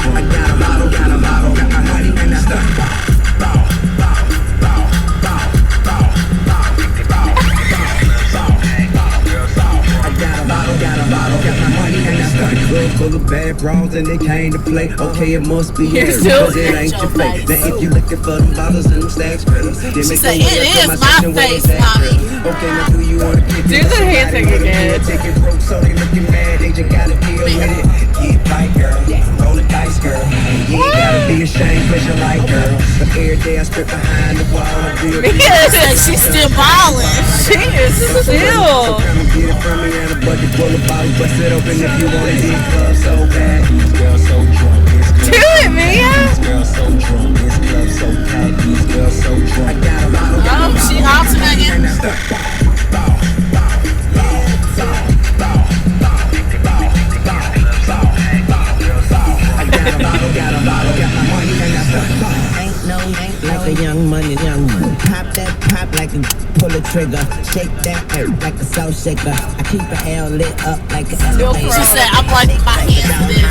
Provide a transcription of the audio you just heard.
I got a bottle, got my money and I stuck. Got my money and I stuck. Club full of bad bras and they came to play. Okay, it must be here because it ain't your face. Now if you looking for them bottles and them stacks, she said it is my face, mommy. Okay, now do you want to pick do the hand thing again? Take it broke so they looking mad. They just gotta deal with it. Get right, girl. Roll the dice, girl. You ain't gotta be ashamed cause you like girl. But every day I strip behind the wall and feel she's still balling. She is still. Come and get it from me and a bucket full of bottles. Bust it open if you want it. This club so bad. These girls so drunk. Do it, Mia. These girls so drunk. This club so packed. These girls so drunk. I got a bottle. Oh, she alternating. Got a bottle, got my money and I stuck. Ain't like a young money. Pop that pop like a pull a trigger. Shake that like a salt shaker. I keep the L lit up like an elevator. She said, I'm like my hands this.